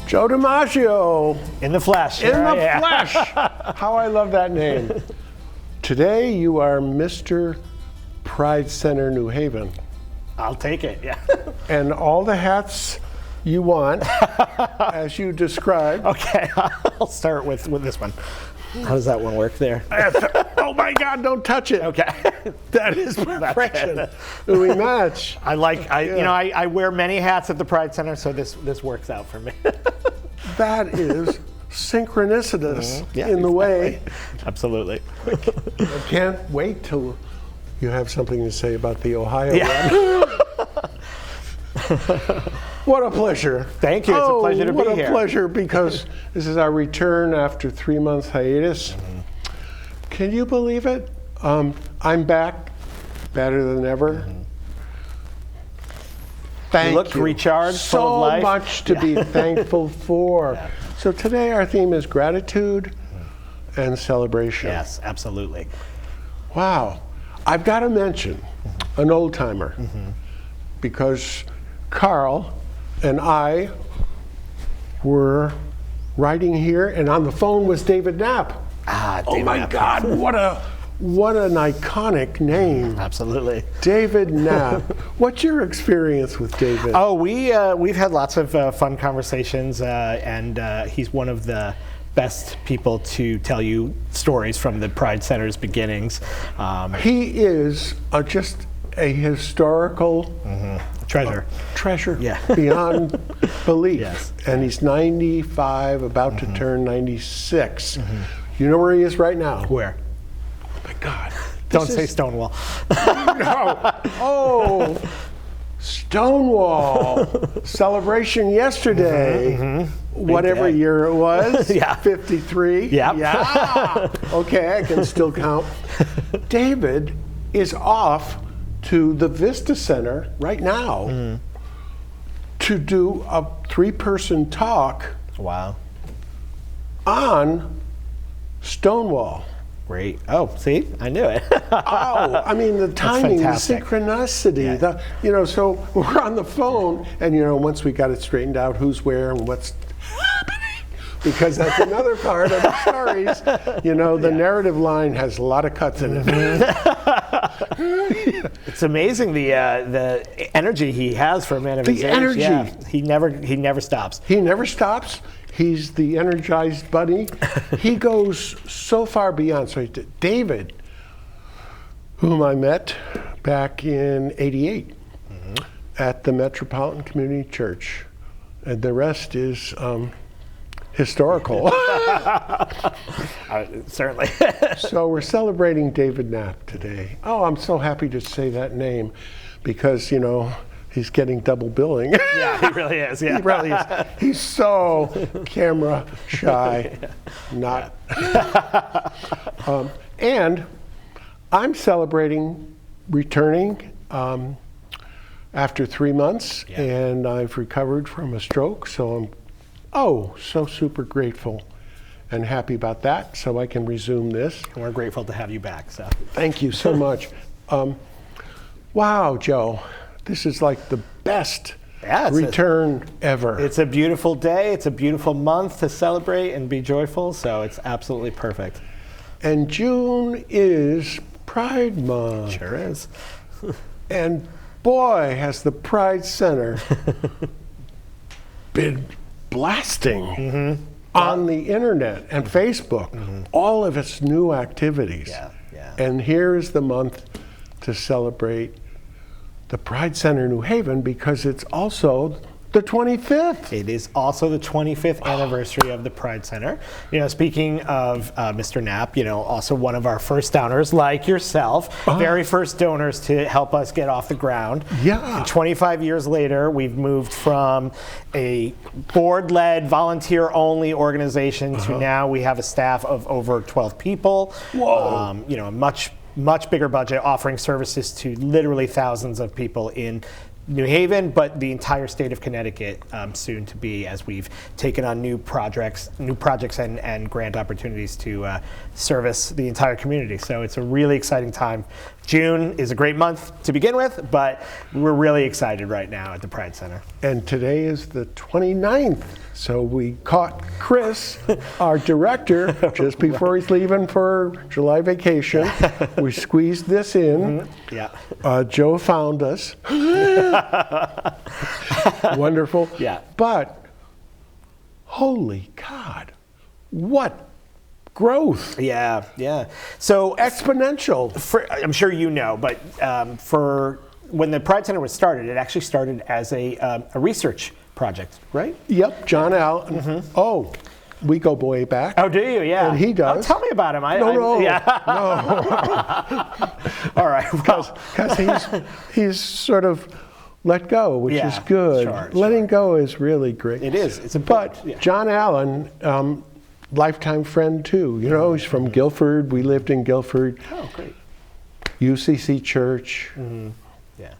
Joe DiMaggio. In the flesh. In the flesh. How I love that name. Today you are Mr. Pride Center New Haven. I'll take it, yeah. And all the hats you want, as you described. Okay, I'll start with this one. How does that one work there? Oh my God, don't touch it. Okay. That is perfection. We match. I wear many hats at the Pride Center, so this works out for me. That is synchronicitous Yeah, in the way. Absolutely. I can't wait till you have something to say about the Ohio one. What a pleasure. Thank you. It's a pleasure to be here. What a pleasure, because this is our return after 3-month hiatus. Can you believe it? I'm back, better than ever. Thank you. Look recharged, full of life. So much to be thankful for. Yeah. So today our theme is gratitude and celebration. Yes, absolutely. Wow. I've got to mention an old timer, because Carl and I were riding here, and on the phone was David Knapp. David Knapp. God, what an iconic name. Absolutely. David Knapp. What's your experience with David? Oh, we've had lots of fun conversations, and he's one of the best people to tell you stories from the Pride Center's beginnings. He is just a historical treasure. Treasure Yeah. beyond belief. Yes. And he's 95, about to turn 96. You know where he is right now? Where? Oh my God. Don't say Stonewall. No. Oh, Stonewall celebration yesterday. Whatever day. year it was. Yeah. 53. Yep. Yeah. Okay, I can still count. David is off to the Vista Center right now to do a 3-person talk Wow. on Stonewall. Great. Oh, see? I knew it. Oh, I mean, the timing, the fantastic. synchronicity, so we're on the phone, and once we got it straightened out, who's where and what's happening, because that's another part of the stories. The narrative line has a lot of cuts in it. It's amazing the energy he has for a man of his age. energy. Yeah. He never stops. He never stops. He's the energized bunny. He goes so far beyond. So David, whom I met back in '88 at the Metropolitan Community Church, and the rest is historical. Certainly. So we're celebrating David Knapp today. Oh, I'm so happy to say that name, because he's getting double billing. Yeah, he really is. Yeah. He really is. He's so camera shy. Not. And I'm celebrating returning after 3 months, and I've recovered from a stroke. So I'm so super grateful and happy about that. So I can resume this. And we're grateful to have you back. So. Thank you so much. Wow, Joe. This is like the best return ever. It's a beautiful day. It's a beautiful month to celebrate and be joyful. So it's absolutely perfect. And June is Pride Month. Sure is. And boy, has the Pride Center been blasting on the internet and Facebook all of its new activities. Yeah, yeah. And here is the month to celebrate the Pride Center New Haven, because it's also the 25th. It is also the 25th anniversary of the Pride Center. Speaking of Mr. Knapp, also one of our first donors, like yourself, very first donors to help us get off the ground. Yeah. And 25 years later, we've moved from a board-led, volunteer-only organization to now we have a staff of over 12 people. Whoa. A much bigger budget, offering services to literally thousands of people in New Haven, but the entire state of Connecticut soon to be, as we've taken on new projects and grant opportunities to service the entire community. So it's a really exciting time. June is a great month to begin with, but we're really excited right now at the Pride Center. And today is the 29th, so we caught Chris, our director, just before he's leaving for July vacation. We squeezed this in. Yeah. Joe found us. Wonderful. Yeah. But, holy God, what growth. Yeah, yeah. So Exponential. I'm sure you know, but for when the Pride Center was started, it actually started as a research project, right? Yep, John Allen. Oh, we go way back. Oh, do you? Yeah. And he does. Oh, tell me about him. No. All right. Because he's sort of let go, which Yeah, is good. sure, Letting go is really great. It is. It's But important. Yeah. John Allen, lifetime friend too. You know, he's from Guilford. We lived in Guilford. Oh, great. UCC Church. Yeah.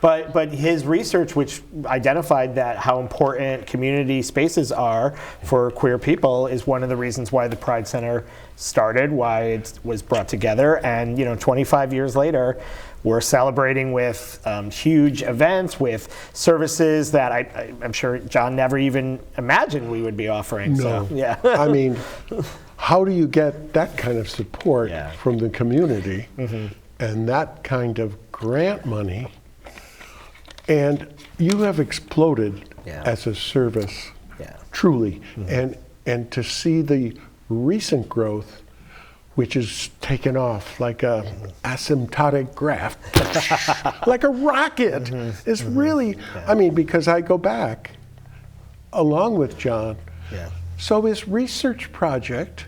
But his research, which identified that how important community spaces are for queer people, is one of the reasons why the Pride Center started, why it was brought together. And 25 years later, we're celebrating with huge events, with services that I'm sure John never even imagined we would be offering. No. So, yeah. I mean, how do you get that kind of support Yeah. from the community and that kind of grant money? And you have exploded Yeah. as a service, Yeah. truly. And to see the recent growth, which is taken off like a asymptotic graph, like a rocket, is really, I mean, because I go back along with John. Yeah. So his research project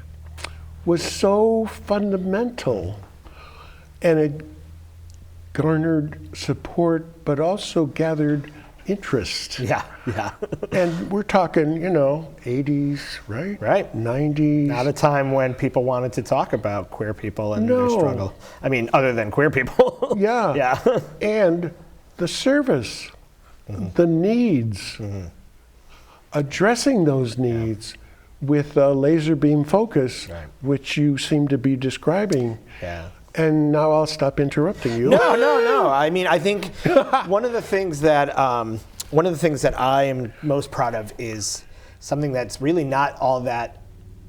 was so fundamental, and it garnered support, but also gathered interest. Yeah. Yeah. And we're talking, 80s, right? Right. 90s. Not a time when people wanted to talk about queer people and No. their struggle. I mean, other than queer people. Yeah. Yeah. And the service, the needs, addressing those needs with a laser beam focus, Right. which you seem to be describing. Yeah. And now I'll stop interrupting you. No. I mean, I think one of the things that I am most proud of is something that's really not all that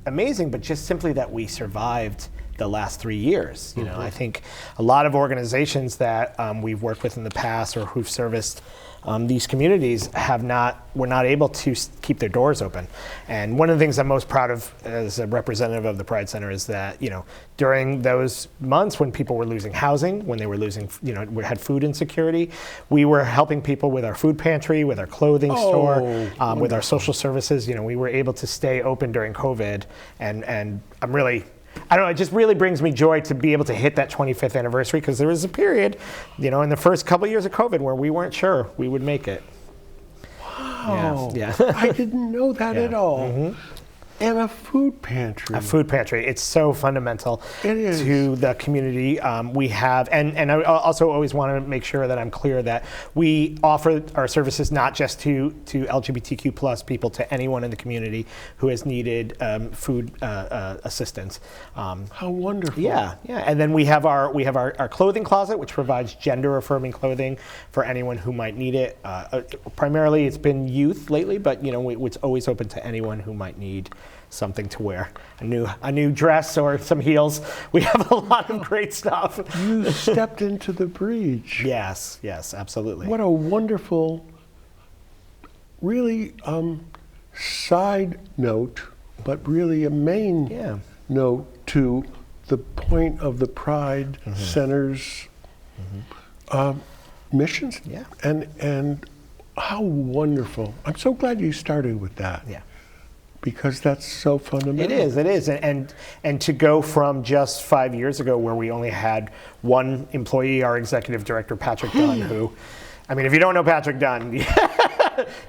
amazing, but just simply that we survived the last 3 years. I think a lot of organizations that we've worked with in the past or who've serviced these communities were not able to keep their doors open. And one of the things I'm most proud of as a representative of the Pride Center is that, during those months when people were losing housing, when they were losing, we had food insecurity, we were helping people with our food pantry, with our clothing store, with our social services. We were able to stay open during COVID. And I'm really, I don't know, it just really brings me joy to be able to hit that 25th anniversary, because there was a period, in the first couple of years of COVID where we weren't sure we would make it. Wow. Yeah. I didn't know that Yeah. at all. And a food pantry. A food pantry. It's so fundamental It is. to the community. We have, and I also always want to make sure that I'm clear that we offer our services not just to LGBTQ plus people, to anyone in the community who has needed food assistance. How wonderful. Yeah. And then we have our clothing closet, which provides gender affirming clothing for anyone who might need it. Primarily, it's been youth lately, but it's always open to anyone who might need something to wear, a new dress or some heels. We have a lot of great stuff. You stepped into the breach. Yes, absolutely. What a wonderful, really side note, but really a main Yeah. note to the point of the Pride Center's missions. Yeah. And how wonderful. I'm so glad you started with that. Yeah. Because that's so fundamental. It is, and to go from just 5 years ago where we only had one employee, our executive director Patrick Dunn, who, I mean, if you don't know Patrick Dunn,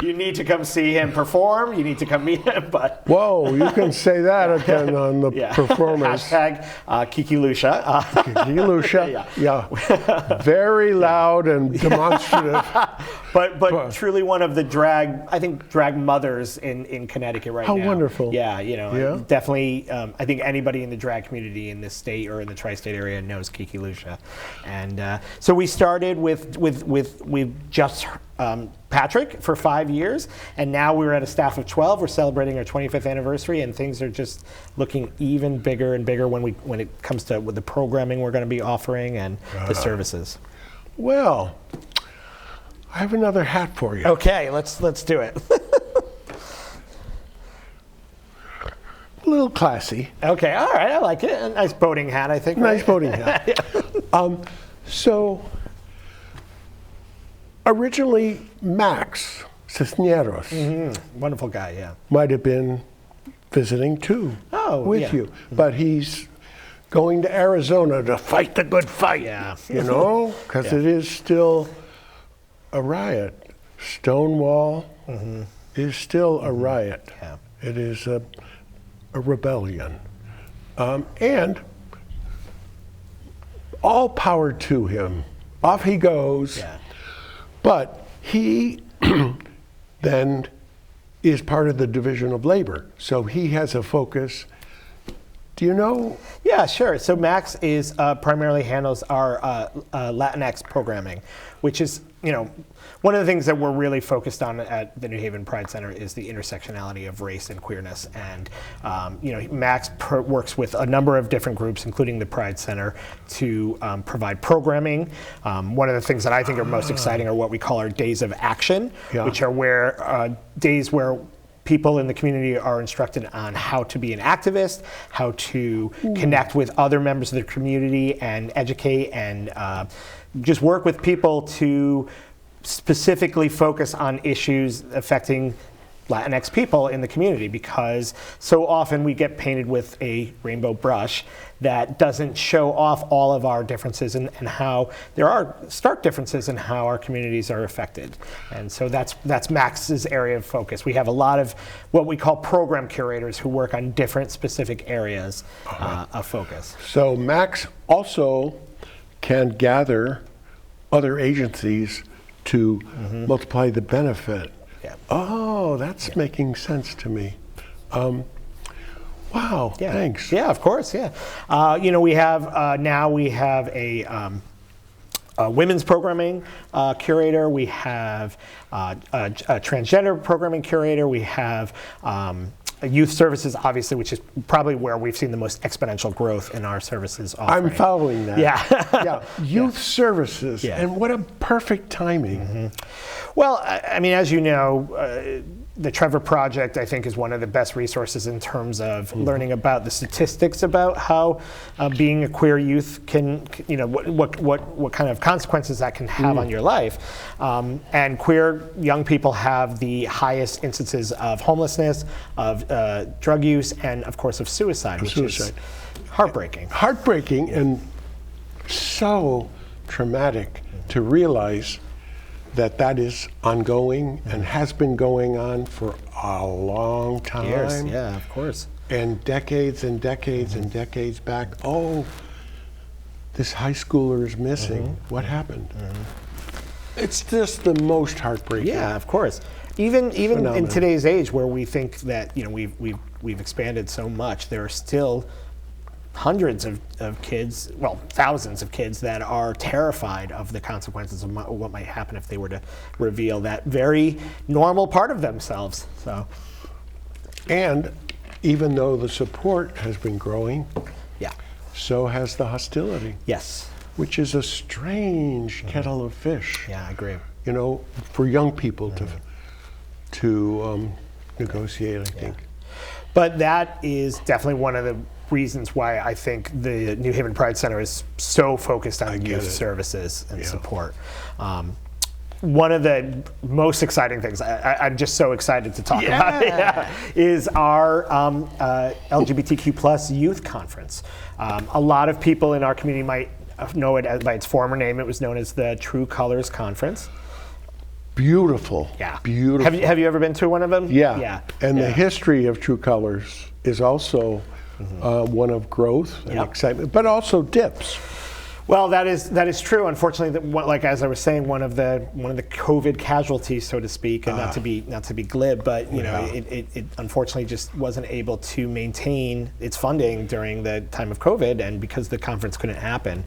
You need to come see him perform. You need to come meet him. But Whoa, you can say that again on the performers. Hashtag Kiki Lucia. Kiki Lucia. Yeah. Very loud and demonstrative. But truly one of the drag mothers in Connecticut right now. How wonderful. Yeah, Yeah. definitely. I think anybody in the drag community in this state or in the tri-state area knows Kiki Lucia. And so we started with just Patrick for 5 years, and now we're at a staff of 12. We're celebrating our 25th anniversary, and things are just looking even bigger and bigger when it comes to with the programming we're going to be offering and the services. Well, I have another hat for you. Okay, let's do it. A little classy. Okay, all right, I like it. A nice boating hat, I think. Nice right? boating hat. So, originally, Max Cisneros Wonderful guy, yeah. might have been visiting too with yeah. you, but he's going to Arizona to fight the good fight. Yeah. You know, because Yeah. it is still a riot. Stonewall is still a riot. Yeah. It is a rebellion. And all power to him. Off he goes. Yeah. But he then is part of the Division of Labor. So he has a focus. Do you know? Yeah, sure. So Max is primarily handles our Latinx programming, which is, one of the things that we're really focused on at the New Haven Pride Center is the intersectionality of race and queerness. And, Max works with a number of different groups, including the Pride Center, to provide programming. One of the things that I think are most exciting are what we call our days of action, which are days where people in the community are instructed on how to be an activist, how to connect with other members of the community and educate and just work with people to specifically focus on issues affecting Latinx people in the community, because so often we get painted with a rainbow brush that doesn't show off all of our differences and how there are stark differences in how our communities are affected. And so that's Max's area of focus. We have a lot of what we call program curators who work on different specific areas of focus. So Max also can gather other agencies to multiply the benefit. Yeah. Oh, that's making sense to me. Wow, Yeah. thanks. Yeah, of course. Yeah, we have now we have a women's programming curator. We have a transgender programming curator. We have youth services, obviously, which is probably where we've seen the most exponential growth in our services offering. I'm following that. Yeah. Yeah, youth services, Yeah. and what a perfect timing. Well, I mean, as you know, the Trevor Project, I think, is one of the best resources in terms of learning about the statistics about how being a queer youth can, what kind of consequences that can have on your life. And queer young people have the highest instances of homelessness, of drug use, and of course of suicide, which is heartbreaking. Heartbreaking and so traumatic to realize that is ongoing and has been going on for a long time. Years, yeah, of course. And decades and decades and decades back. Oh, this high schooler is missing. What happened? It's just the most heartbreaking. Yeah, of course. Even phenomenon. in today's age, where we think that we've expanded so much, there are still hundreds of kids, well, thousands of kids that are terrified of the consequences of what might happen if they were to reveal that very normal part of themselves. So, And even though the support has been growing, yeah, so has the hostility, yes, which is a strange kettle of fish. yeah, I agree. For young people to negotiate, I think. But that is definitely one of the reasons why I think the New Haven Pride Center is so focused on youth services and support. One of the most exciting things, I'm just so excited to talk about, is our LGBTQ plus youth conference. A lot of people in our community might know it by its former name. It was known as the True Colors Conference. beautiful. Yeah. Beautiful. Have you ever been to one of them? Yeah. Yeah. And Yeah. the history of True Colors is also one of growth and Yep. excitement, but also dips. Well, that is true. Unfortunately, like as I was saying, one of the COVID casualties, so to speak, and not to be glib, but Yeah. it unfortunately just wasn't able to maintain its funding during the time of COVID, and because the conference couldn't happen,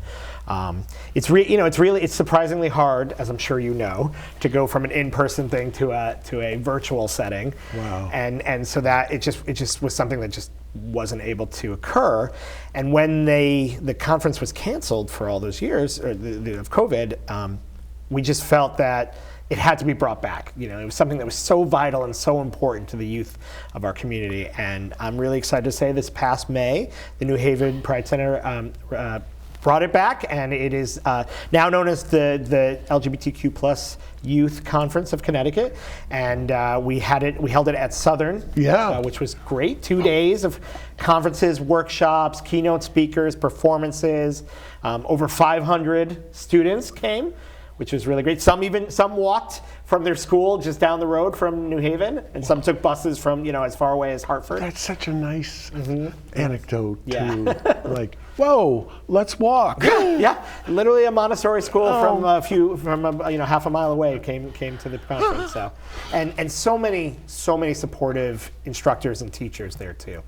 it's surprisingly hard, as I'm sure you know, to go from an in-person thing to a virtual setting. Wow. And so that it just was something that just wasn't able to occur. And when the conference was canceled for all those years of COVID, we just felt that it had to be brought back. It was something that was so vital and so important to the youth of our community. And I'm really excited to say this past May, the New Haven Pride Center brought it back, and it is now known as the LGBTQ plus Youth Conference of Connecticut, and we held it at Southern, which was great. 2 days of conferences, workshops, keynote speakers, performances. Over 500 students came, which was really great. Some walked from their school just down the road from New Haven, and some took buses from as far away as Hartford. That's such a nice anecdote Yeah. to like, whoa, let's walk. Yeah, literally a Montessori school from half a mile away came to the conference. So, and so many supportive instructors and teachers there too.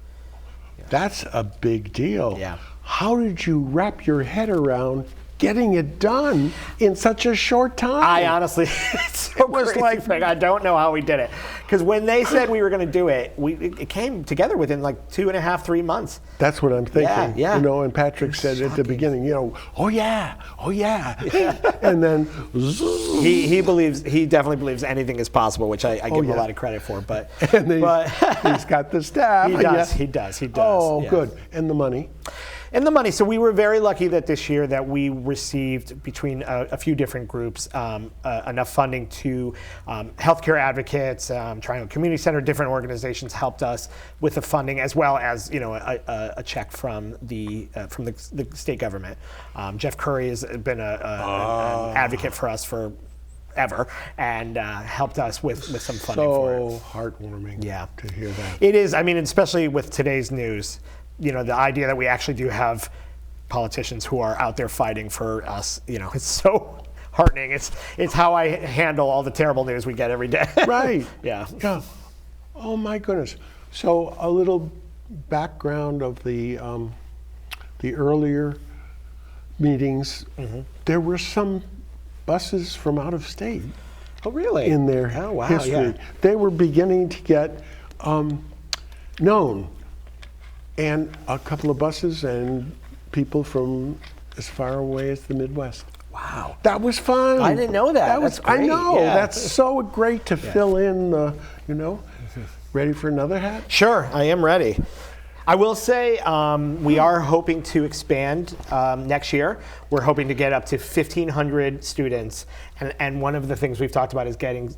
That's a big deal. Yeah. How did you wrap your head around getting it done in such a short time? I honestly, it was like, I don't know how we did it. Because when they said we were going to do it, it came together within like 2.5, 3 months. That's what I'm thinking. Yeah. And Patrick said at the beginning, oh yeah. And then he definitely believes anything is possible, which I give him a lot of credit for. But he's got the staff. He does. Oh, yeah. good. And the money. And the money. So we were very lucky that this year that we received between a few different groups enough funding to healthcare advocates, Triangle Community Center, different organizations helped us with the funding, as well as a check from the state government. Jeff Curry has been an advocate for us forever and helped us with some funding for it. So heartwarming. To hear that. It is. I mean, especially with today's news. The idea that we actually do have politicians who are out there fighting for us, it's so heartening. It's how I handle all the terrible news we get every day. Right. Yeah. Oh my goodness. So a little background of the earlier meetings. There were some buses from out of state. Oh, really? In their history. Yeah. They were beginning to get known. And a couple of buses and people from as far away as the Midwest. Wow. That was fun. I didn't know that. That's great. I know. Yeah. That's so great to fill in the, Ready for another hat? Sure, I am ready. I will say we are hoping to expand next year. We're hoping to get up to 1,500 students. And one of the things we've talked about is getting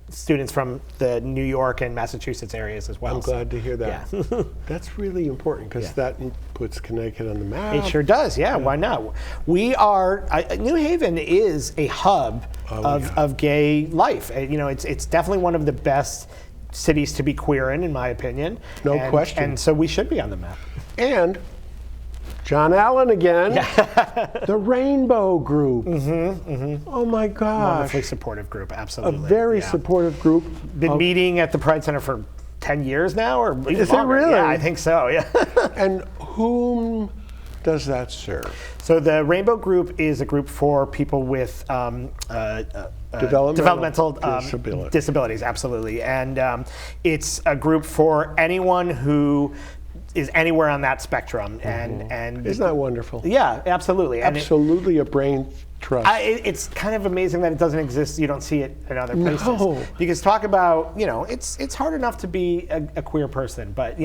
students from the New York and Massachusetts areas as well. I'm glad to hear that. Yeah. That's really important because that puts Connecticut on the map. It sure does, yeah. Why not? We are, New Haven is a hub of gay life. It's definitely one of the best cities to be queer in my opinion. No question. And so we should be on the map. And John Allen again, the Rainbow Group. Oh my gosh. Wonderfully supportive group, absolutely. A very supportive group. Been meeting at the Pride Center for 10 years now, or even Is longer. it really? Yeah, I think so, yeah. And whom does that serve? So the Rainbow Group is a group for people with developmental disabilities, absolutely. And it's a group for anyone who is anywhere on that spectrum. And isn't that wonderful? Yeah, absolutely. Absolutely a brain trust. It's kind of amazing that it doesn't exist. You don't see it in other places. No. Because talk about, it's hard enough to be a queer person, but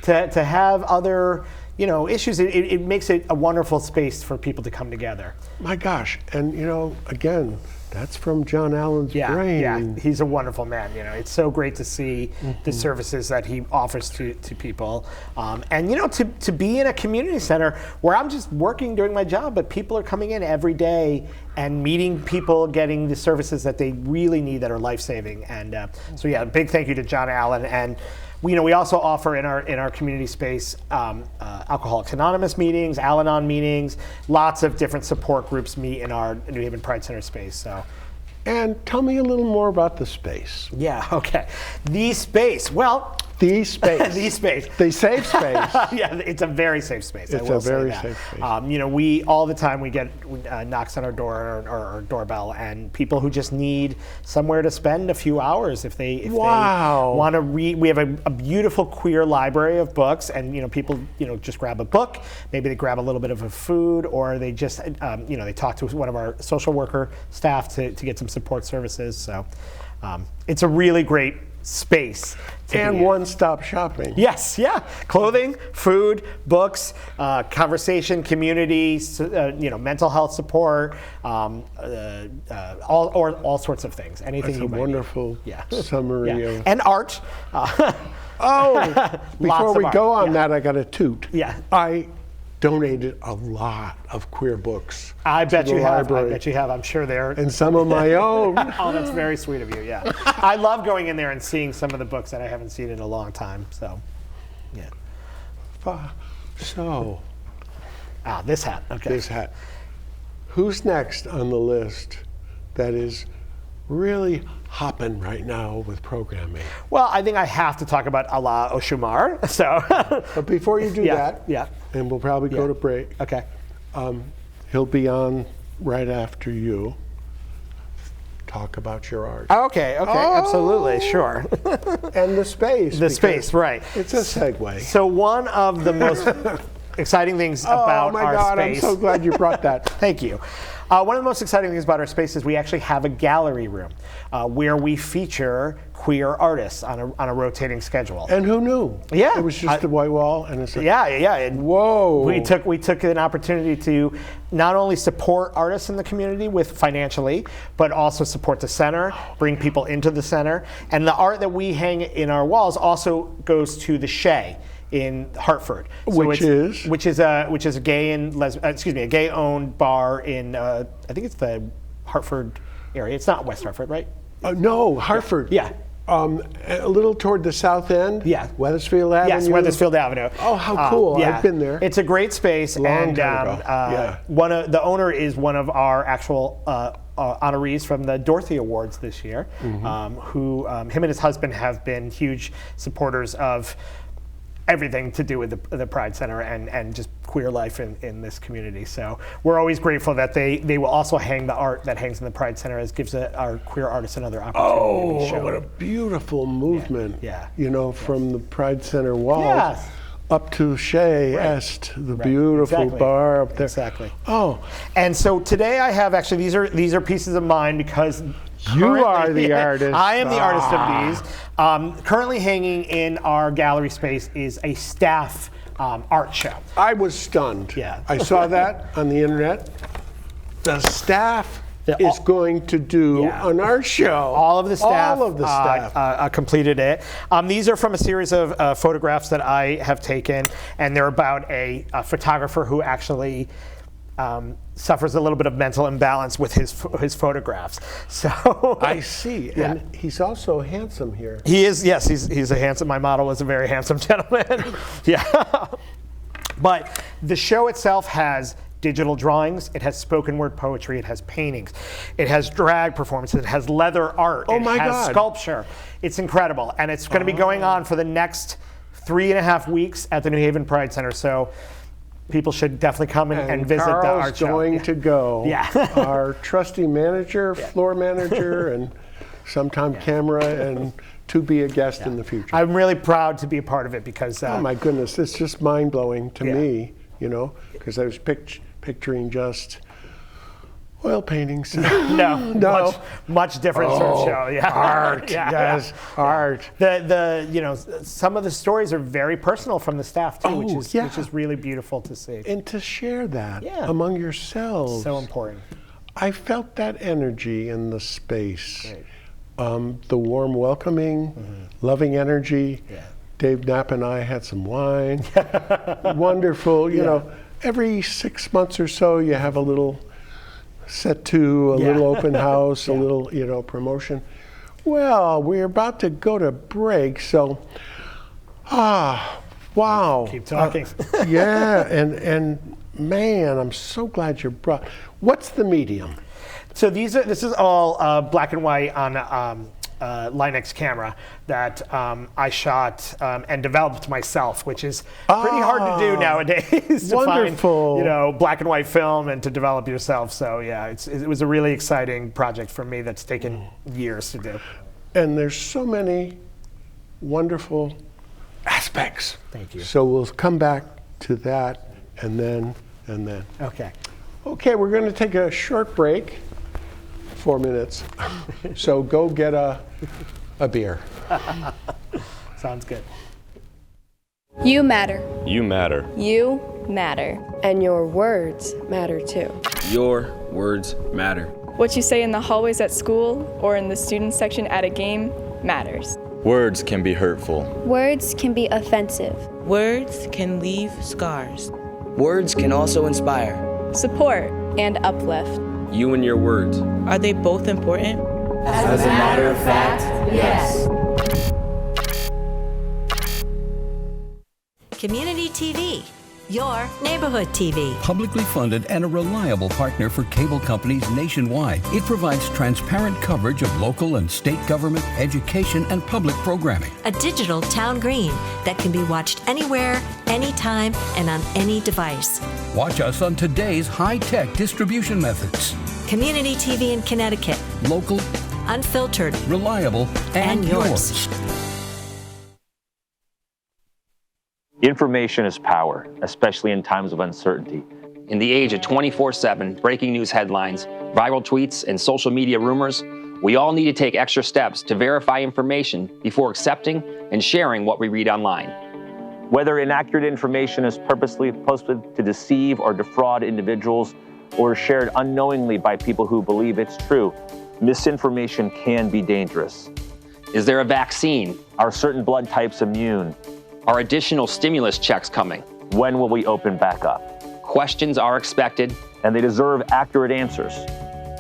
to have other issues, it makes it a wonderful space for people to come together. My gosh, and again, that's from John Allen's brain. Yeah, he's a wonderful man. It's so great to see the services that he offers to people, and to be in a community center where I'm just working doing my job, but people are coming in every day and meeting people, getting the services that they really need that are life-saving. And so yeah, big thank you to John Allen. And we also offer in our community space Alcoholics Anonymous meetings, Al-Anon meetings. Lots of different support groups meet in our New Haven Pride Center space. So. And tell me a little more about the space. Yeah, okay. The space, well. The space. The space. The safe space. Yeah, it's a very safe space. It's a very safe space. We all the time we get knocks on our door or doorbell, and people who just need somewhere to spend a few hours if they want to read. We have a beautiful queer library of books, and people just grab a book. Maybe they grab a little bit of a food, or they just they talk to one of our social worker staff to get some support services. So it's a really great space. And one-stop shopping. Yes, yeah. Clothing, food, books, conversation, community, mental health support, all sorts of things. Anything That's you a might wonderful need. summary of. And art. Before we go on that, I got a toot. Yeah. I donated a lot of queer books. I bet you have. library. I bet you have. I'm sure they're. And some of my own. Oh, that's very sweet of you. Yeah. I love going in there and seeing some of the books that I haven't seen in a long time. So, yeah. So. This hat. Okay. This hat. Who's next on the list that is really hopping right now with programming? Well, I think I have to talk about Alaa Oshumar. So. But before you do that, yeah. and we'll probably go to break. Okay. He'll be on right after you. Talk about your art. Okay, absolutely, sure. And the space. The space, right. It's a segue. So one of the most exciting things about our God, space. I'm so glad you brought that. Thank you. One of the most exciting things about our space is we actually have a gallery room where we feature queer artists on a rotating schedule. And who knew? Yeah. It was just a white wall and it's Yeah. And whoa. We took an opportunity to not only support artists in the community with financially, but also support the center, bring people into the center. And the art that we hang in our walls also goes to the Shea in Hartford, which is a gay a gay-owned bar in I think it's the Hartford area. It's not West Hartford, right? No, Hartford. Yeah. A little toward the south end. Yeah. Weathersfield Avenue. Yes, Wethersfield Avenue. Oh, how cool! Yeah. I've been there. It's a great space, Long time ago. Yeah. The owner is one of our actual honorees from the Dorothy Awards this year. Who him and his husband have been huge supporters of everything to do with the Pride Center and just queer life in this community. So we're always grateful that they will also hang the art that hangs in the Pride Center, as gives our queer artists another opportunity to be shown. What a beautiful movement. Yeah. From the Pride Center walls Yes. up to Shea Est, the beautiful bar up there. Exactly. Oh. And so today I have actually, these are pieces of mine because you are the artist. I am the artist of these. Currently hanging in our gallery space is a staff art show. I was stunned. Yeah. I saw that on the internet. The staff is going to do an art show. All of the staff completed it. These are from a series of photographs that I have taken, and they're about a photographer who actually suffers a little bit of mental imbalance with his photographs. So I see, and he's also handsome here. He is, yes, he's a handsome. My model is a very handsome gentleman. Yeah, but the show itself has digital drawings, it has spoken word poetry, it has paintings, it has drag performances, it has leather art, it has sculpture. It's incredible, and it's going to be going on for the next 3.5 weeks at the New Haven Pride Center. So people should definitely come and visit the art show. Carl's going to go. Yeah. Our trusty manager, floor manager, and sometime camera, and to be a guest in the future. I'm really proud to be a part of it because. Oh my goodness, it's just mind-blowing to me, because I was picturing just oil paintings. No. Much different sort of show. Yeah. Art, yes, art. Some of the stories are very personal from the staff too, which is really beautiful to see. And to share that among yourselves. So important. I felt that energy in the space. Right. The warm welcoming, loving energy. Yeah. Dave Knapp and I had some wine. Wonderful, you know. Every 6 months or so, you have a little set to a Yeah. little open house, Yeah. a little, promotion. Well, we're about to go to break, so, wow. Keep talking. Yeah, and man, I'm so glad you brought. What's the medium? So this is all black and white on Linux camera that I shot and developed myself, which is pretty hard to do nowadays. To Wonderful. find, black and white film and to develop yourself. So yeah, it was a really exciting project for me that's taken years to do. And there's so many wonderful aspects. Thank you. So we'll come back to that and then. Okay. Okay, we're going to take a short break, 4 minutes. So go get a beer. Sounds good. You matter. You matter. You matter. And your words matter too. Your words matter. What you say in the hallways at school or in the student section at a game matters. Words can be hurtful. Words can be offensive. Words can leave scars. Words can also inspire. Support and uplift. You and your words. Are they both important? As a matter of fact, yes. Community TV, your neighborhood TV. Publicly funded and a reliable partner for cable companies nationwide, it provides transparent coverage of local and state government, education, and public programming. A digital town green that can be watched anywhere, anytime, and on any device. Watch us on today's high-tech distribution methods. Community TV in Connecticut. Local, unfiltered, reliable, and yours. Information is power, especially in times of uncertainty. In the age of 24/7 breaking news headlines, viral tweets, and social media rumors, we all need to take extra steps to verify information before accepting and sharing what we read online. Whether inaccurate information is purposely posted to deceive or defraud individuals or shared unknowingly by people who believe it's true, misinformation can be dangerous. Is there a vaccine? Are certain blood types immune? Are additional stimulus checks coming? When will we open back up? Questions are expected, and they deserve accurate answers.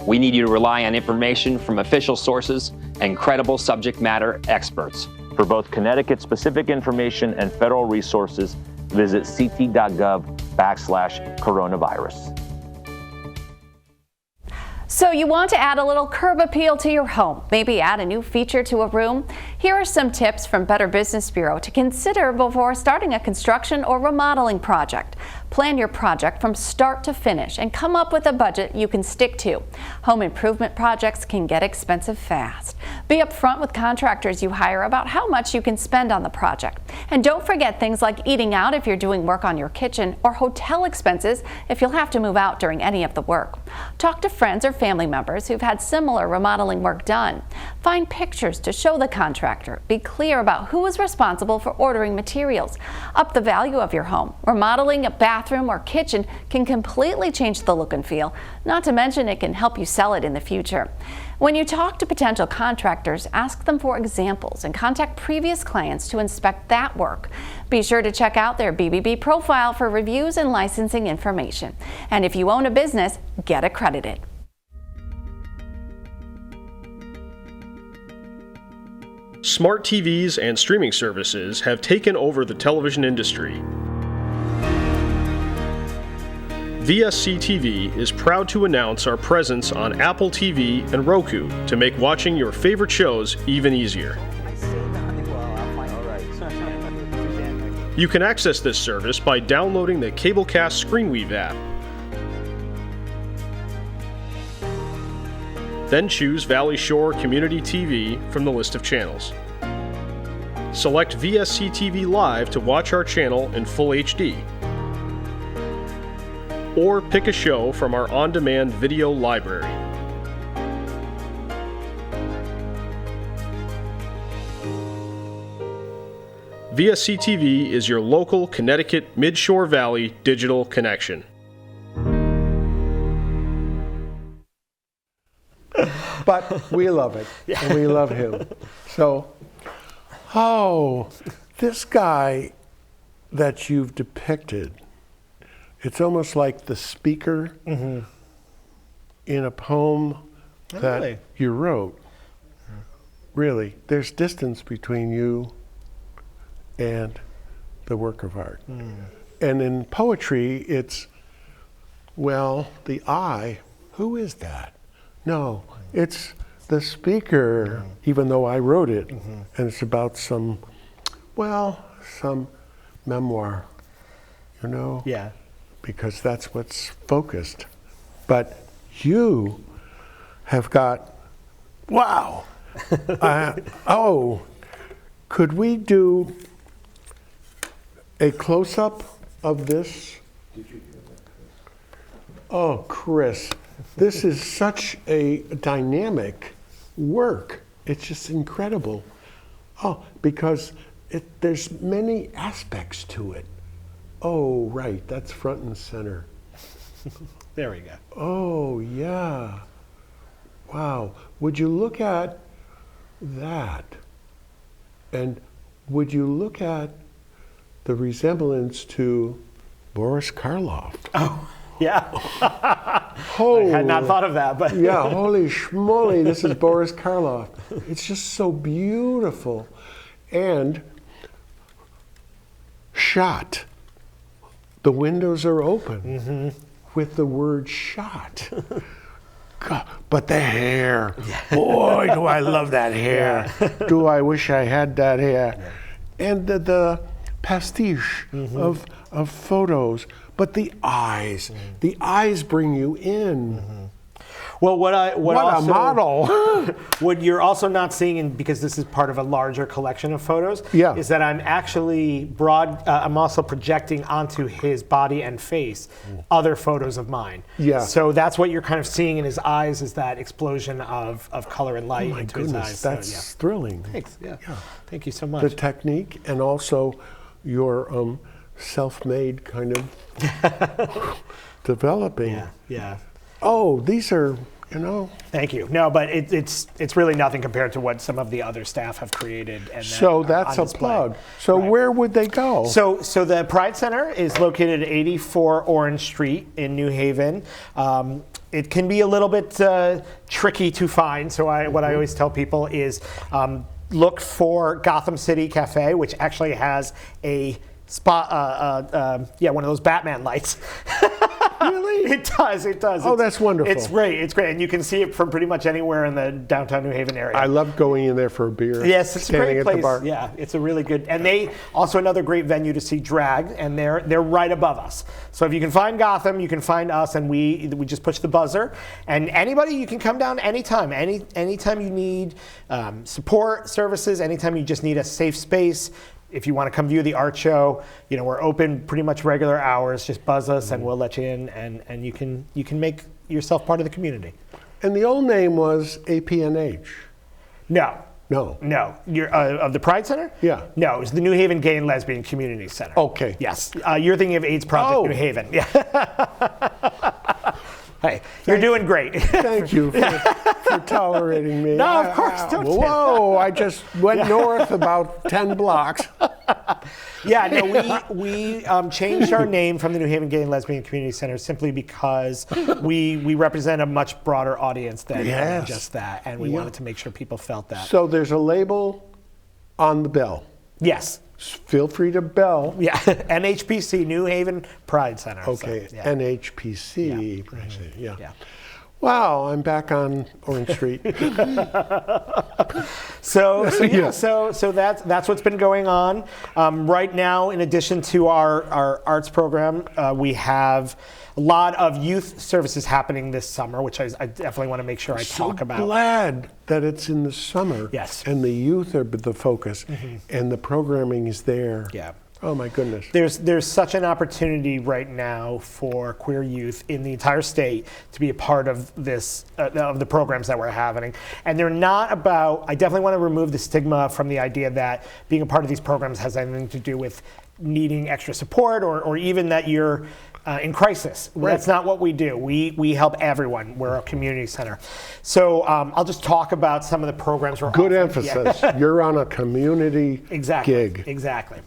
We need you to rely on information from official sources and credible subject matter experts. For both Connecticut-specific information and federal resources, visit ct.gov/coronavirus. So you want to add a little curb appeal to your home, maybe add a new feature to a room? Here are some tips from Better Business Bureau to consider before starting a construction or remodeling project. Plan your project from start to finish and come up with a budget you can stick to. Home improvement projects can get expensive fast. Be upfront with contractors you hire about how much you can spend on the project. And don't forget things like eating out if you're doing work on your kitchen, or hotel expenses if you'll have to move out during any of the work. Talk to friends or family members who've had similar remodeling work done. Find pictures to show the contractor. Be clear about who is responsible for ordering materials. Up the value of your home. Remodeling a bathroom or kitchen can completely change the look and feel, not to mention it can help you sell it in the future. When you talk to potential contractors, ask them for examples and contact previous clients to inspect that work. Be sure to check out their BBB profile for reviews and licensing information. And if you own a business, get accredited. Smart TVs and streaming services have taken over the television industry. VSC TV is proud to announce our presence on Apple TV and Roku to make watching your favorite shows even easier. You can access this service by downloading the Cablecast ScreenWeave app. Then choose Valley Shore Community TV from the list of channels. Select VSC TV Live to watch our channel in full HD. Or pick a show from our on-demand video library. VSC TV is your local Connecticut Mid-Shore Valley digital connection. But we love it, and we love him. So, this guy that you've depicted, it's almost like the speaker in a poem that really? you wrote. Really, there's distance between you and the work of art. And in poetry, it's, well, the I, who is that? No, it's the speaker, even though I wrote it. And it's about some memoir, you know? Yeah. Because that's what's focused. But you have got, wow. Could we do a close-up of this? Oh, Chris, this is such a dynamic work. It's just incredible. Oh, because there's many aspects to it. Oh, right, that's front and center. There we go. Oh, yeah. Wow. Would you look at that? And would you look at the resemblance to Boris Karloff? Oh, yeah. I had not thought of that, but yeah, holy schmoly, this is Boris Karloff. It's just so beautiful. And shot. The windows are open with the word shot. God, but the hair, boy, do I love that hair. Do I wish I had that hair. And the pastiche of photos, but the eyes bring you in. Well, what a model. What you're also not seeing, because this is part of a larger collection of photos, is that I'm actually I'm also projecting onto his body and face other photos of mine. Yeah. So that's what you're kind of seeing in his eyes, is that explosion of color and light into his eyes. That's thrilling. Thanks. Yeah. Thank you so much. The technique and also your self-made kind of developing. Yeah. Oh, these are, you know. Thank you. No, but it's really nothing compared to what some of the other staff have created. And so that's a plug. So where would they go? So the Pride Center is located at 84 Orange Street in New Haven. It can be a little bit tricky to find. So what I always tell people is look for Gotham City Cafe, which actually has a spot, one of those Batman lights. Really? It does. Oh, that's wonderful. It's great. And you can see it from pretty much anywhere in the downtown New Haven area. I love going in there for a beer. Yes, it's a great place. At the bar. Yeah, it's a really good. And they also another great venue to see drag, and they're right above us. So if you can find Gotham, you can find us, and we just push the buzzer. And anybody, you can come down anytime. Anytime you need support services, anytime you just need a safe space. If you want to come view the art show, we're open pretty much regular hours. Just buzz us and we'll let you in, and you can make yourself part of the community. And the old name was APNH. No. You're of the Pride Center? Yeah. No, it was the New Haven Gay and Lesbian Community Center. Okay. Yes. You're thinking of AIDS Project New Haven. Yeah. Hey, you're doing great. Thank you for tolerating me. No, of course. Whoa, I just went north about 10 blocks. Yeah, no, we changed our name from the New Haven Gay and Lesbian Community Center simply because we represent a much broader audience than just that, and we wanted to make sure people felt that. So there's a label on the bell. Yes. Feel free to bell. Yeah, NHPC, New Haven Pride Center. Okay, so, NHPC. Yeah. Wow, I'm back on Orange Street. So that's what's been going on. Right now, in addition to our arts program, we have a lot of youth services happening this summer, which I definitely want to make sure I talk about. I'm glad that it's in the summer. Yes. And the youth are the focus, and the programming is there. Yeah. Oh my goodness. There's such an opportunity right now for queer youth in the entire state to be a part of this, of the programs that we're having. And they're not about, I definitely want to remove the stigma from the idea that being a part of these programs has anything to do with needing extra support or even that you're in crisis. Right. That's not what we do. We help everyone. We're a community center. So I'll just talk about some of the programs we're Good offering. emphasis. Yeah. You're on a community gig. Exactly.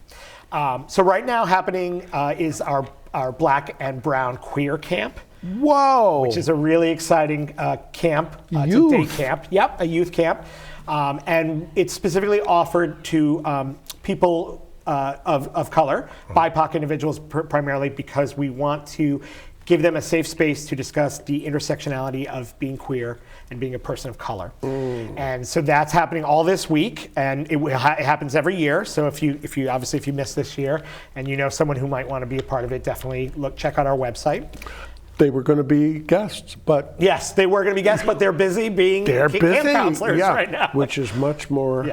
So right now happening is our Black and Brown Queer Camp. Whoa! Which is a really exciting camp. It's a day camp. Yep, a youth camp. And it's specifically offered to people of color, BIPOC individuals primarily, because we want to give them a safe space to discuss the intersectionality of being queer and being a person of color. And so that's happening all this week, and it happens every year. So if you missed this year and you know someone who might want to be a part of it, definitely check out our website. They were going to be guests, but yes, they were going to be guests, but they're busy being camp counselors right now, which is much more.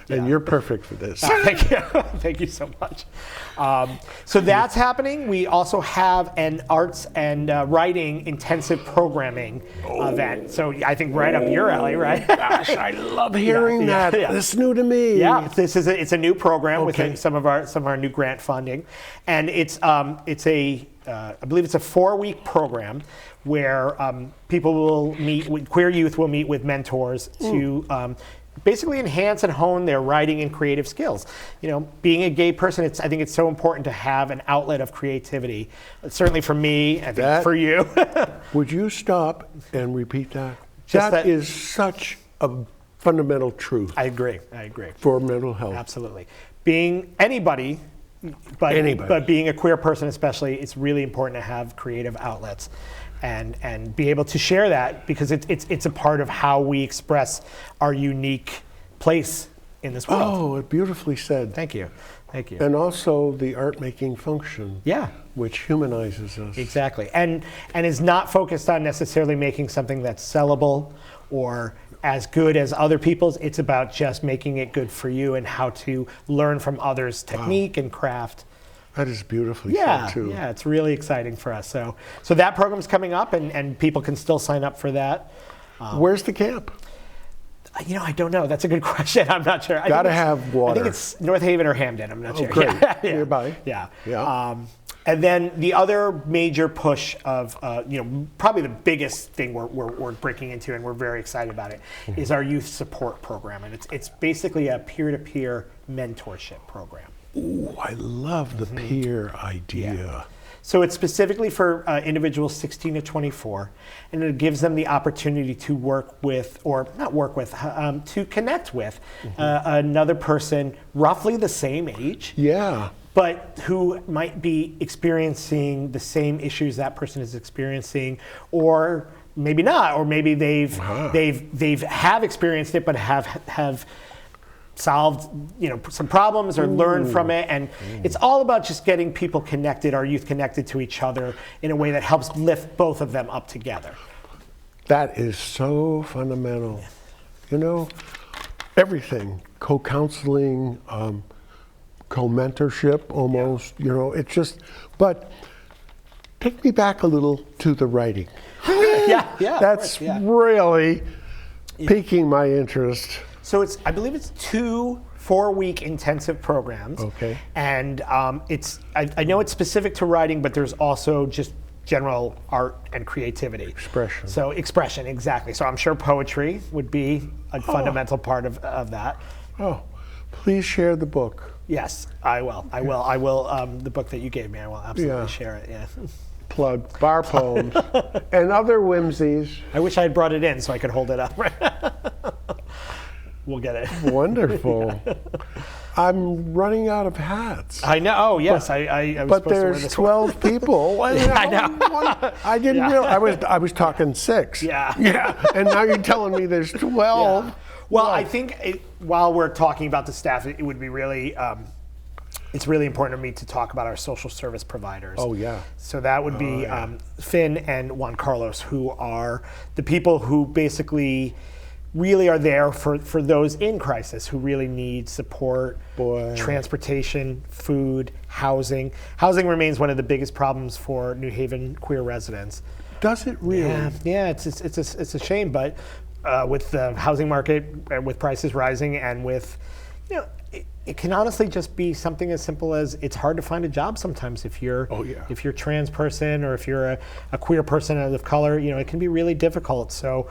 And you're perfect for this. Thank you, thank you so much. So that's happening. We also have an arts and writing intensive programming event. So I think right up your alley, right? Gosh, I love hearing that. It's new to me. Yeah, it's a new program within some of our new grant funding, and I believe it's a 4-week program where people will queer youth will meet with mentors to basically enhance and hone their writing and creative skills. You know, being a gay person, I think it's so important to have an outlet of creativity. Certainly for me, I think for you. Would you stop and repeat that? That is such a fundamental truth. I agree. For mental health. Absolutely. Being anybody. But being a queer person especially, it's really important to have creative outlets and be able to share that, because it's a part of how we express our unique place in this world. Oh, beautifully said. Thank you. And also the art-making function. Yeah. Which humanizes us. Exactly. And is not focused on necessarily making something that's sellable or as good as other people's. It's about just making it good for you and how to learn from others' technique and craft. That is beautifully said too. Yeah, it's really exciting for us. So that program's coming up, and people can still sign up for that. Where's the camp? I don't know. That's a good question. I'm not sure. Gotta have water. I think it's North Haven or Hamden. I'm not sure. Great. Yeah. Nearby. Yeah. And then the other major push of, probably the biggest thing we're breaking into, and we're very excited about it, is our youth support program. And it's basically a peer-to-peer mentorship program. Ooh, I love the peer idea. Yeah. So it's specifically for individuals 16 to 24, and it gives them the opportunity to to connect with another person roughly the same age. Yeah. But who might be experiencing the same issues that person is experiencing, or maybe not, or maybe they've experienced it but have solved some problems or learned from it. And it's all about just getting people connected, our youth connected to each other in a way that helps lift both of them up together. That is so fundamental. Everything, co-counseling, co-mentorship almost, it's just, but take me back a little to the writing. That's really piquing my interest. So I believe it's 2 4-week intensive programs. Okay. And I know it's specific to writing, but there's also just general art and creativity. Expression. So expression, exactly. So I'm sure poetry would be a fundamental part of that. Oh, please share the book. Yes, I will. The book that you gave me, I will absolutely share it. Yeah. Plug bar poems and other whimsies. I wish I had brought it in so I could hold it up. We'll get it. Wonderful. I'm running out of hats. I know. Oh, yes. I was but there's 12 people. I know. I didn't realize. I was talking 6. Yeah. And now you're telling me there's 12. Yeah. Well, I think while we're talking about the staff, it would be really, it's really important to me to talk about our social service providers. Oh, yeah. So that would be Finn and Juan Carlos, who are the people who basically really are there for those in crisis who really need support, transportation, food, housing. Housing remains one of the biggest problems for New Haven queer residents. Does it really? Yeah, it's a shame, but with the housing market, with prices rising, and with You know, it can honestly just be something as simple as it's hard to find a job sometimes if you're if you're a trans person or if you're a queer person of color. You know, it can be really difficult. So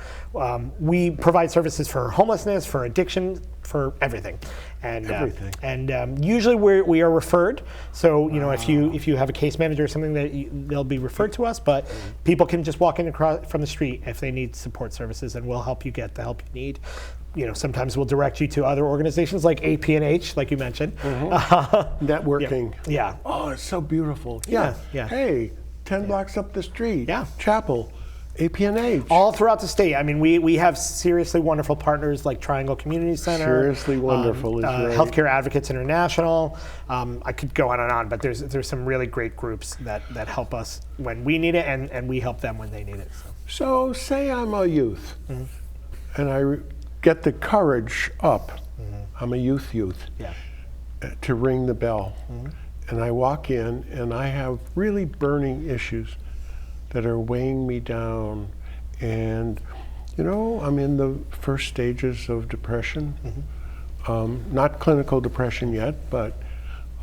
we provide services for homelessness, for addiction, for everything. And usually we are referred. So you know, if you have a case manager or something, they'll be referred to us. But people can just walk in across from the street if they need support services, and we'll help you get the help you need. You know, sometimes we'll direct you to other organizations like AP&H, like you mentioned. Networking. Yeah. Oh, it's so beautiful. Yeah. Hey, 10 blocks up the street. Yeah. Chapel. AP&H. All throughout the state. I mean, we have seriously wonderful partners like Triangle Community Center. Seriously wonderful is right. Healthcare Advocates International. I could go on and on, but there's some really great groups that help us when we need it, and we help them when they need it. So say I'm a youth, and I get the courage up. I'm a youth, to ring the bell. And I walk in, and I have really burning issues that are weighing me down. And, you know, I'm in the first stages of depression. Not clinical depression yet, but,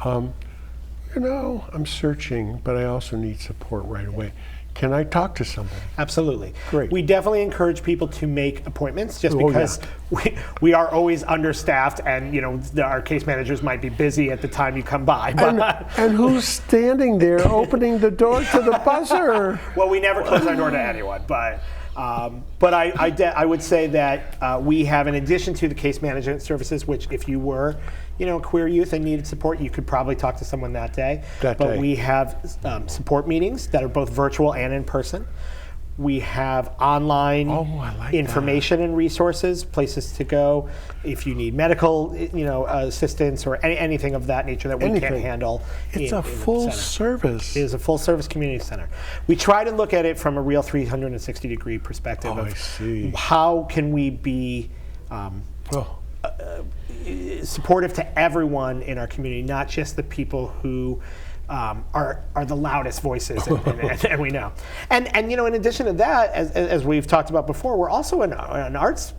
you know, I'm searching, but I also need support right away. Can I talk to somebody? Absolutely. Great. We definitely encourage people to make appointments just because we are always understaffed, and you know our case managers might be busy at the time you come by. But and who's standing there opening the door to the buzzer? Well, we never close our door to anyone, but I would say that we have, in addition to the case management services, which if you were, you know, queer youth and needed support, you could probably talk to someone that day. But we have support meetings that are both virtual and in person. We have online information and resources, places to go if you need medical, you know, assistance or anything of that nature that we can't handle. It's a full service. It is a full service community center. We try to look at it from a real 360-degree perspective of how can we be supportive to everyone in our community, not just the people who are the loudest voices, and we know. And you know, in addition to that, as we've talked about before, we're also an arts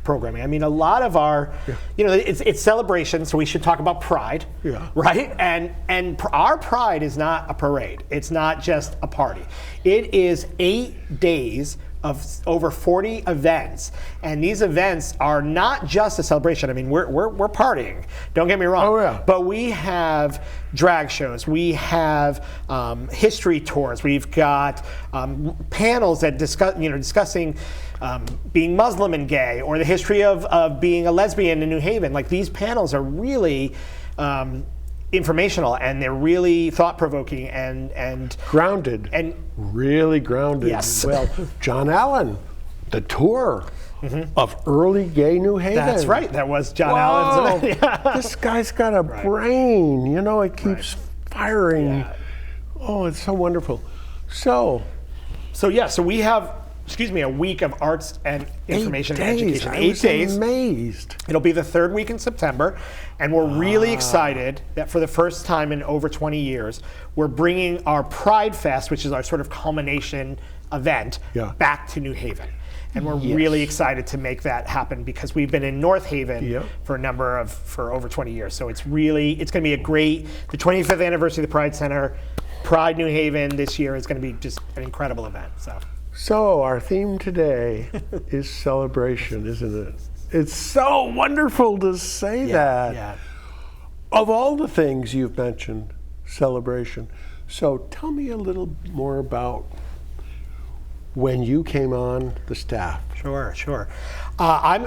programming. I mean, a lot of our, you know, it's celebration, so we should talk about Pride, right? And our Pride is not a parade. It's not just a party. It is 8 days of over 40 events, and these events are not just a celebration. I mean, we're partying. Don't get me wrong. But we have drag shows. We have history tours. We've got panels that discussing being Muslim and gay, or the history of being a lesbian in New Haven. Like, these panels are really informational, and they're really thought-provoking and grounded, and really grounded. Yes. Well, John Allen, the tour of early gay New Haven. That's right. That was John Allen's. This guy's got a brain. You know, it keeps firing. Oh, it's so wonderful. So we have, a week of arts and information and education. 8 days. Amazed. It'll be the third week in September, and we're really excited that for the first time in over 20 years, we're bringing our Pride Fest, which is our sort of culmination event, back to New Haven. And we're really excited to make that happen because we've been in North Haven for over 20 years. So it's going to be the 25th anniversary of the Pride Center, Pride New Haven this year is going to be just an incredible event. So our theme today is celebration, isn't it? It's so wonderful to say that. Yeah. Of all the things you've mentioned, celebration. So tell me a little more about when you came on the staff. Sure. I'm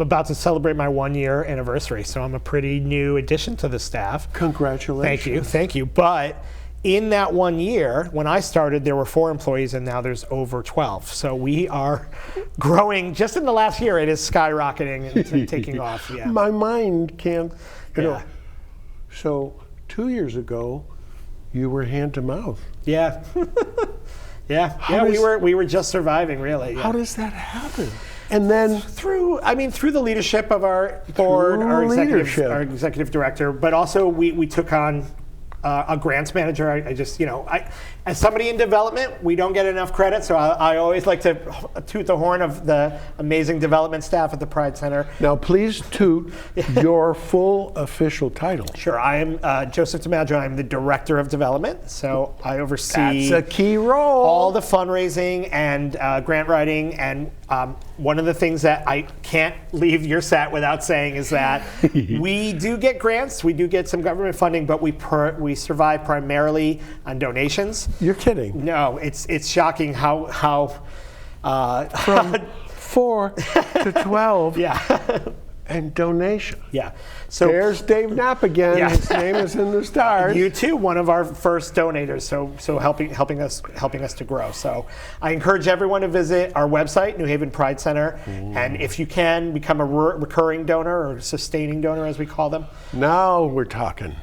about to celebrate my 1-year anniversary, so I'm a pretty new addition to the staff. Congratulations. Thank you. But in that 1 year, when I started, there were 4 employees, and now there's over 12. So we are growing. Just in the last year, it is skyrocketing and taking off. Yeah. My mind can't, you know. So 2 years ago, you were hand to mouth. Yeah. We were just surviving, really. Yeah. How does that happen? And then through the leadership of our board, our executive director, but also we took on a grants manager. I just, as somebody in development, we don't get enough credit, so I always like to toot the horn of the amazing development staff at the Pride Center. Now, please toot your full official title. Sure, I am Joseph DiMaggio. I'm the Director of Development, so I oversee That's a key role. all the fundraising and grant writing. And one of the things that I can't leave your set without saying is that we do get grants, we do get some government funding, but we survive primarily on donations. You're kidding. No, it's shocking how from 4 to 12. Yeah. And donation. Yeah. So there's Dave Knapp again. Yeah. His name is in the stars. You too, one of our first donators. So helping us to grow. So I encourage everyone to visit our website, New Haven Pride Center, and if you can become a recurring donor or sustaining donor, as we call them. Now we're talking.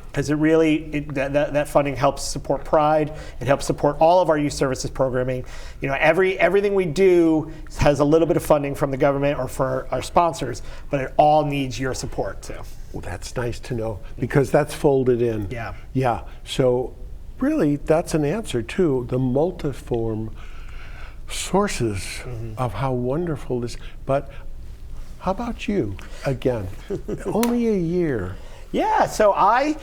Because that funding helps support Pride. It helps support all of our youth services programming. Everything we do has a little bit of funding from the government or for our sponsors, but it all needs your support too. Well, that's nice to know because that's folded in. Yeah. Yeah. So really, that's an answer to the multiform sources of how wonderful this. But how about you again? Only a year. Yeah, so I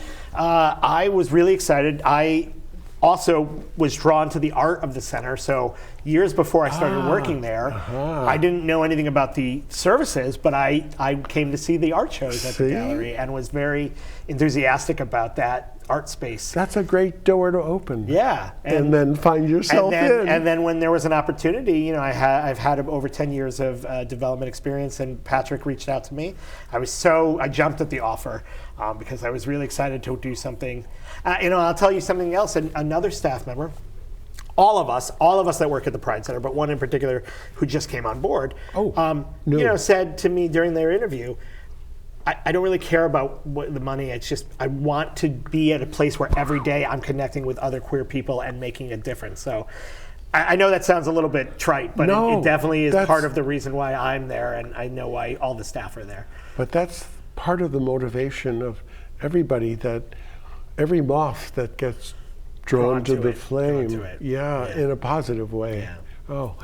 was really excited. I also was drawn to the art of the center. So years before I started working there, I didn't know anything about the services, but I came to see the art shows at the gallery and was very enthusiastic about that art space. That's a great door to open. Yeah. And then find yourself in. And then when there was an opportunity, I've had over 10 years of development experience, and Patrick reached out to me. I jumped at the offer because I was really excited to do something. I'll tell you something else. Another staff member, all of us that work at the Pride Center, but one in particular who just came on board, said to me during their interview, I don't really care about the money. It's just I want to be at a place where every day I'm connecting with other queer people and making a difference. So I know that sounds a little bit trite, but it definitely is part of the reason why I'm there, and I know why all the staff are there. But that's part of the motivation of everybody, that every moth that gets drawn to the flame, in a positive way. Yeah. Oh.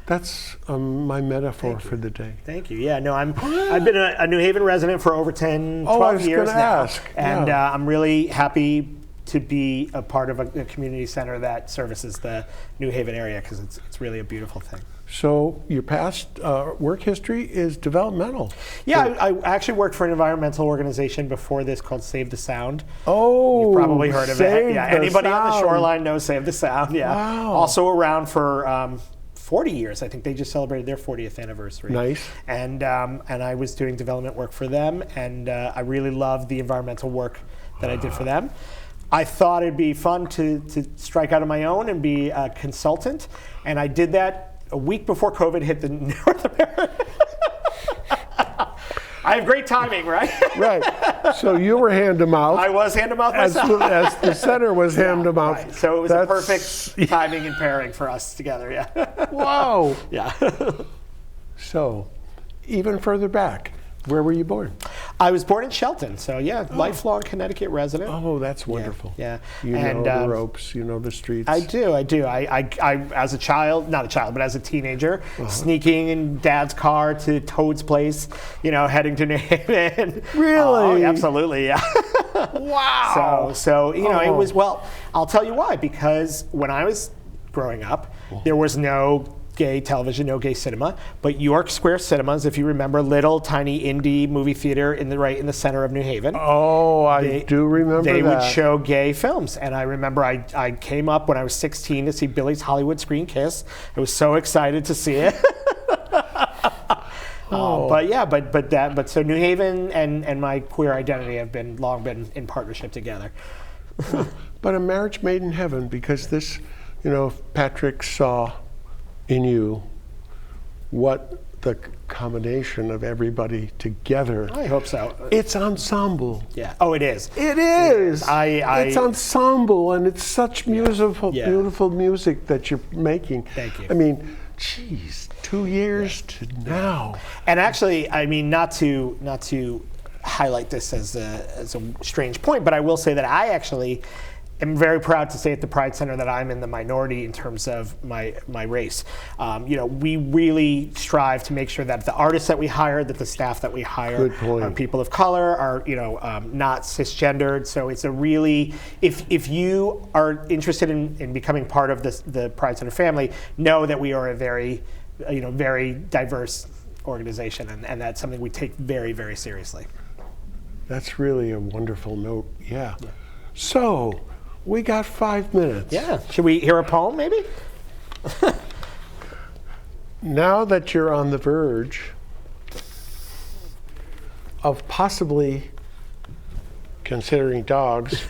That's my metaphor for the day. Thank you. Yeah, no, I've been a New Haven resident for over 10, 12 years now. And I'm really happy to be a part of a community center that services the New Haven area, because it's really a beautiful thing. So your past work history is developmental. Yeah, I actually worked for an environmental organization before this called Save the Sound. Oh, you've probably heard of it. Yeah, anybody Sound. on the shoreline knows Save the Sound. Yeah, wow. Also around for 40 years. I think they just celebrated their 40th anniversary. Nice. And I was doing development work for them, and I really loved the environmental work that I did for them. I thought it'd be fun to strike out on my own and be a consultant, and I did that a week before COVID hit the North America. I have great timing, right? Right. So you were hand-to-mouth. I was hand-to-mouth myself. As the center was hand-to-mouth. Right. So it was a perfect timing and pairing for us together, yeah. Whoa. Yeah. So, even further back, where were you born? I was born in Shelton, so lifelong Connecticut resident. Oh, that's wonderful. Yeah. You know the ropes, you know the streets. I do. I as a child, not a child, but as a teenager, sneaking in Dad's car to Toad's place, heading to New Haven. Really? Oh, absolutely, yeah. Wow. So it was, I'll tell you why, because when I was growing up, there was no gay television, no gay cinema, but York Square Cinemas, if you remember, little tiny indie movie theater in the center of New Haven. Oh, I do remember they that. They would show gay films, and I remember I came up when I was 16 to see Billy's Hollywood Screen Kiss. I was so excited to see it. But so New Haven and my queer identity have long been in partnership together. But a marriage made in heaven, because this, Patrick saw in you what the combination of everybody together. I hope so. It's ensemble. Yeah. Oh, it is. It is. It's ensemble, and it's such beautiful music that you're making. Thank you. I mean, geez, 2 years to now. And actually, I mean, not to highlight this as a strange point, but I will say that I actually am very proud to say at the Pride Center that I'm in the minority in terms of my race. We really strive to make sure that the artists that we hire, that the staff that we hire are people of color, are not cisgendered. So it's a really, if you are interested in becoming part of the Pride Center family, know that we are a very, very diverse organization, and that's something we take very, very seriously. That's really a wonderful note. Yeah. So, we got 5 minutes. Yeah. Should we hear a poem, maybe? Now that you're on the verge of possibly considering dogs.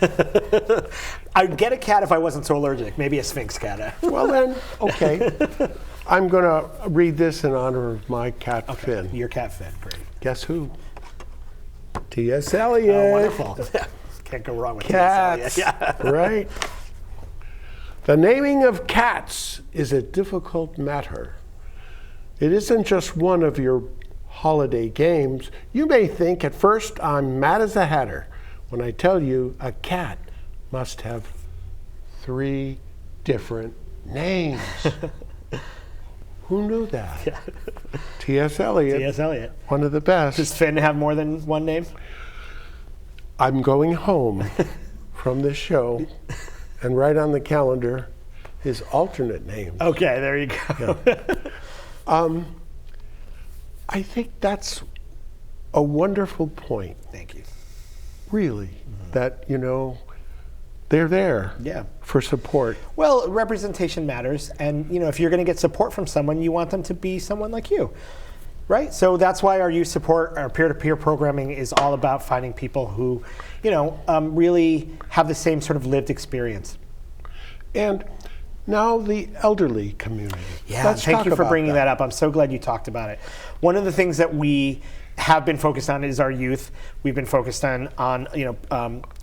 I'd get a cat if I wasn't so allergic. Maybe a Sphinx cat. Well then, okay. I'm going to read this in honor of my cat Finn. Your cat Finn, great. Guess who? T.S. Eliot. Oh, wonderful. Can't go wrong with cats. Yeah. Right? The naming of cats is a difficult matter. It isn't just one of your holiday games. You may think at first I'm mad as a hatter when I tell you a cat must have 3 different names. Who knew that? Yeah. T.S. Eliot. T.S. Eliot. One of the best. Does Finn have more than one name? I'm going home from this show and write on the calendar his alternate names. Okay, there you go. Yeah. I think that's a wonderful point. Thank you. Really, that, they're there for support. Well, representation matters, and if you're going to get support from someone, you want them to be someone like you, right? So that's why our youth support, our peer-to-peer programming is all about finding people who, really have the same sort of lived experience. And now the elderly community. Yeah, Let's thank talk you for about bringing that up. I'm so glad you talked about it. One of the things that we have been focused on is our youth. We've been focused on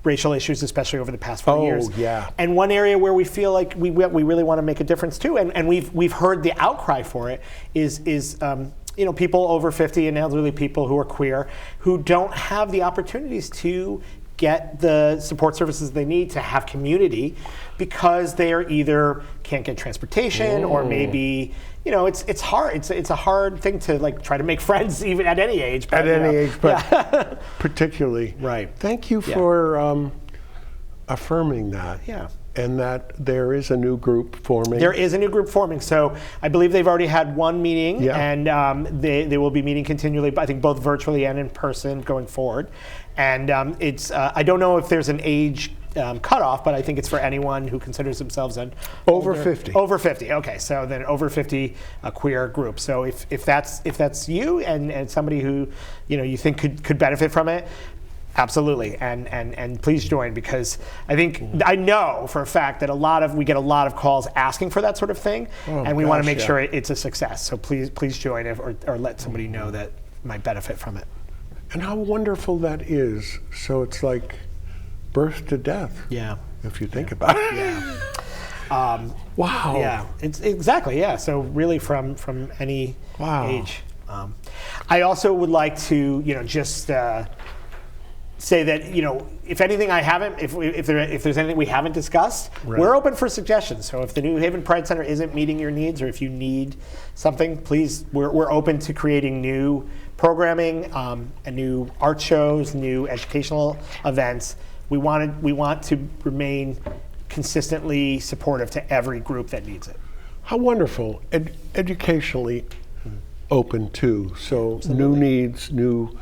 racial issues, especially over the past 4 years. Oh, yeah. And one area where we feel like we really want to make a difference too, and we've heard the outcry for it, is people over 50 and elderly people who are queer who don't have the opportunities to get the support services they need to have community because they are either can't get transportation or maybe it's hard. It's a hard thing to try to make friends even at any age. But, but particularly. Right. Thank you for affirming that. Yeah. And that there is a new group forming. There is a new group forming. So I believe they've already had one meeting, and they will be meeting continually, I think both virtually and in person going forward. And it's I don't know if there's an age cutoff, but I think it's for anyone who considers themselves an over 50. Over 50. Okay, so then over 50 queer group. So if that's you and somebody who you think could benefit from it, absolutely, and please join, because I know for a fact that we get a lot of calls asking for that sort of thing, and we want to make sure it's a success. So please join or let somebody know that might benefit from it. And how wonderful that is. So it's like birth to death. Yeah. If you think about it. Yeah. Wow. Yeah. It's exactly. Yeah. So really from any age. I also would like to just say that if anything if there's anything we haven't discussed, we're open for suggestions. So if the New Haven Pride Center isn't meeting your needs, or if you need something, please, we're open to creating new programming, and new art shows, new educational events. We want to remain consistently supportive to every group that needs it. How wonderful. Educationally open too. So new needs, new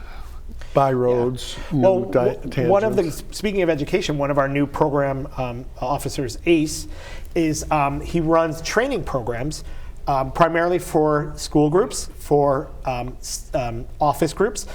byroads, new tangents. Speaking of education, one of our new program officers, Ace, is he runs training programs primarily for school groups, for office groups.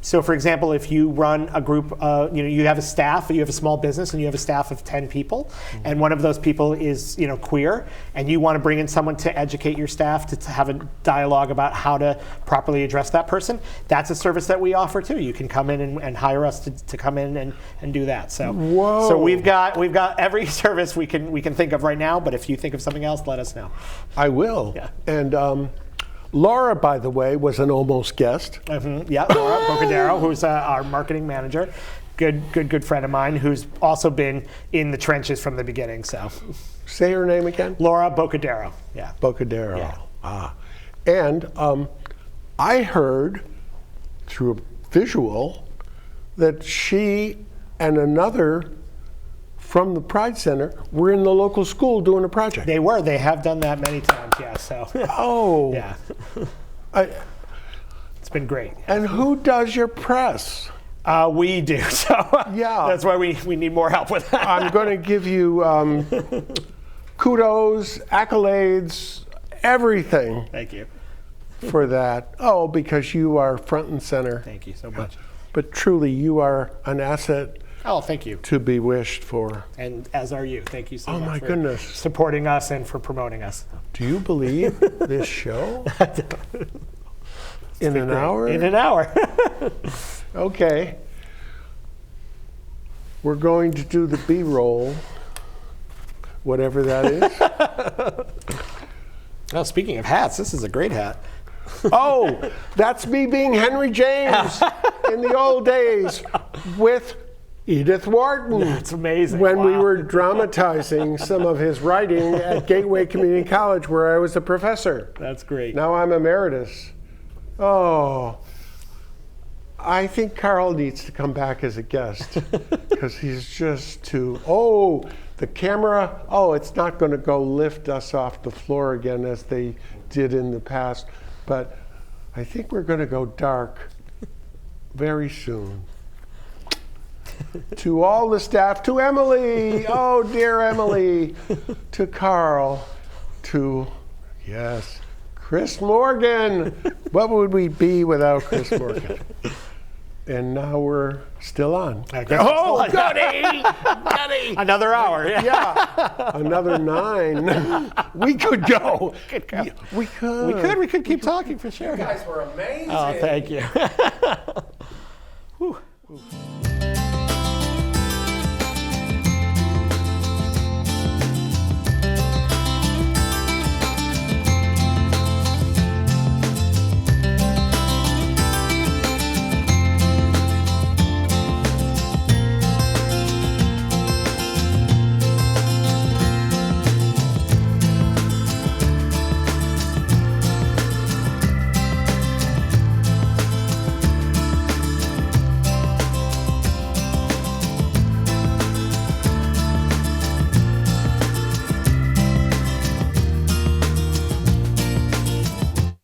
So for example, if you run a group, you have a staff, you have a small business and you have a staff of 10 people, and one of those people is queer, and you want to bring in someone to educate your staff, to have a dialogue about how to properly address that person, that's a service that we offer too. You can come in and hire us to come in and do that. So, Whoa. So we've got every service we can think of right now, but if you think of something else, let us know. I will. Yeah. And Laura, by the way, was an almost guest. Yeah, Laura Bocadero, who's our marketing manager. Good friend of mine who's also been in the trenches from the beginning. So, say her name again. Laura Bocadero. Yeah. Bocadero. Yeah. And I heard through a visual that she and another from the Pride Center were in the local school doing a project. They were. They have done that many times. Yeah. So. Oh. Yeah. It's been great. And who does your press? We do. So yeah, that's why we need more help with that. I'm going to give you kudos, accolades, everything. Thank you for that. Oh, because you are front and center. Thank you so much. But truly, you are an asset. Oh, thank you. To be wished for. And as are you. Thank you so much. Oh my for goodness. Supporting us and for promoting us. Do you believe this show? In an hour? In an hour. Okay. We're going to do the B-roll, whatever that is. Oh, speaking of hats, this is a great hat. Oh, that's me being Henry James in the old days with Edith Wharton. That's amazing. When we were dramatizing some of his writing at Gateway Community College, where I was a professor. That's great. Now I'm emeritus. Oh, I think Carl needs to come back as a guest because he's just too. Oh, the camera. Oh, it's not going to go lift us off the floor again as they did in the past. But I think we're going to go dark very soon. To all the staff, to Emily, oh dear Emily, to Carl, to, yes, Chris Morgan. What would we be without Chris Morgan? And now we're still on. Oh, goody! Another hour. Yeah, another 9. We could go. We could. We could keep talking for sure. You guys were amazing. Oh, thank you.